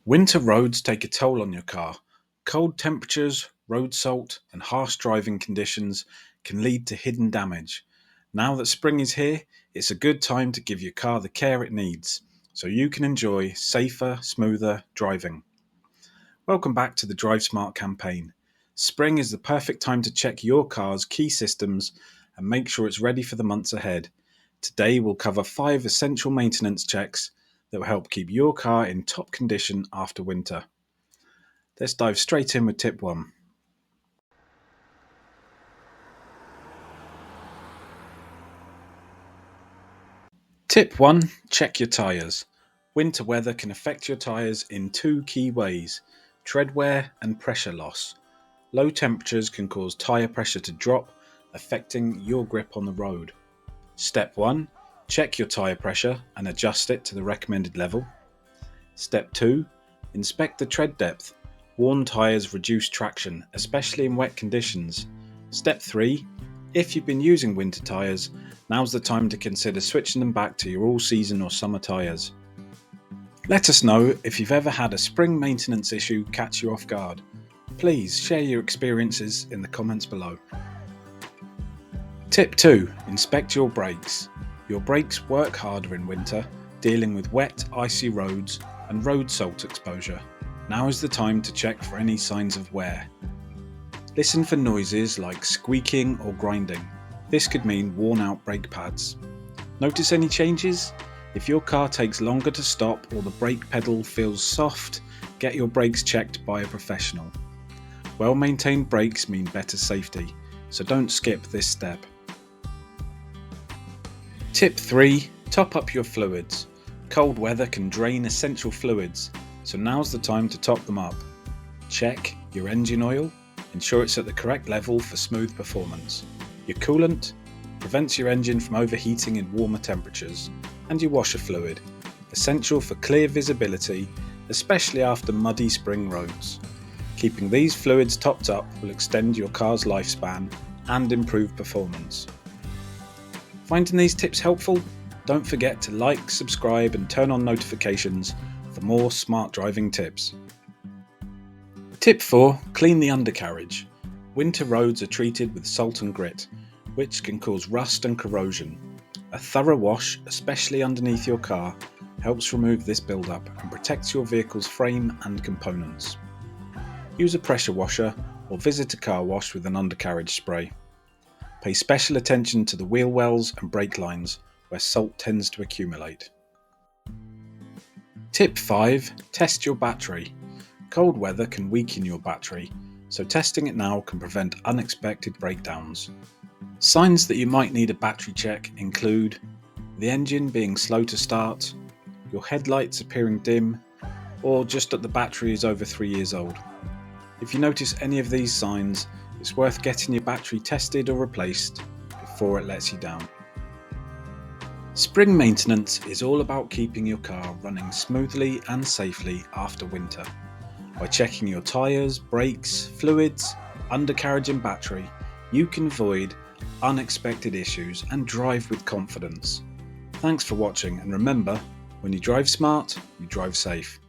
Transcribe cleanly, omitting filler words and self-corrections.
Winter roads take a toll on your car. Cold temperatures, road salt, and harsh driving conditions can lead to hidden damage. Now that spring is here, it's a good time to give your car the care it needs so you can enjoy safer, smoother driving. Welcome back to the Drive Smart campaign. Spring is the perfect time to check your car's key systems and make sure it's ready for the months ahead. Today we'll cover 5 essential maintenance checks that will help keep your car in top condition after winter. Let's dive straight in with tip 1. Tip 1. Check your tyres. Winter weather can affect your tyres in 2 key ways: tread wear and pressure loss. Low temperatures can cause tyre pressure to drop, affecting your grip on the road. Step 1. Check your tyre pressure and adjust it to the recommended level. Step 2. Inspect the tread depth. Worn tyres reduce traction, especially in wet conditions. Step 3. If you've been using winter tyres, now's the time to consider switching them back to your all-season or summer tyres. Let us know if you've ever had a spring maintenance issue catch you off guard. Please share your experiences in the comments below. Tip 2. Inspect your brakes. Your brakes work harder in winter, dealing with wet, icy roads and road salt exposure. Now is the time to check for any signs of wear. Listen for noises like squeaking or grinding. This could mean worn out brake pads. Notice any changes? If your car takes longer to stop or the brake pedal feels soft, get your brakes checked by a professional. Well-maintained brakes mean better safety, so don't skip this step. Tip 3. Top up your fluids. Cold weather can drain essential fluids, so now's the time to top them up. Check your engine oil. Ensure it's at the correct level for smooth performance. Your coolant prevents your engine from overheating in warmer temperatures. And your washer fluid, essential for clear visibility, especially after muddy spring roads. Keeping these fluids topped up will extend your car's lifespan and improve performance. Finding these tips helpful? Don't forget to like, subscribe and turn on notifications for more smart driving tips. Tip 4. Clean the undercarriage. Winter roads are treated with salt and grit, which can cause rust and corrosion. A thorough wash, especially underneath your car, helps remove this buildup and protects your vehicle's frame and components. Use a pressure washer or visit a car wash with an undercarriage spray. Pay special attention to the wheel wells and brake lines where salt tends to accumulate. Tip 5. Test your battery. Cold weather can weaken your battery, so testing it now can prevent unexpected breakdowns. Signs that you might need a battery check include the engine being slow to start, your headlights appearing dim, or just that the battery is over 3 years old. If you notice any of these signs, it's worth getting your battery tested or replaced before it lets you down. Spring maintenance is all about keeping your car running smoothly and safely after winter. By checking your tyres, brakes, fluids, undercarriage and battery, you can avoid unexpected issues and drive with confidence. Thanks for watching, and remember, when you drive smart, you drive safe.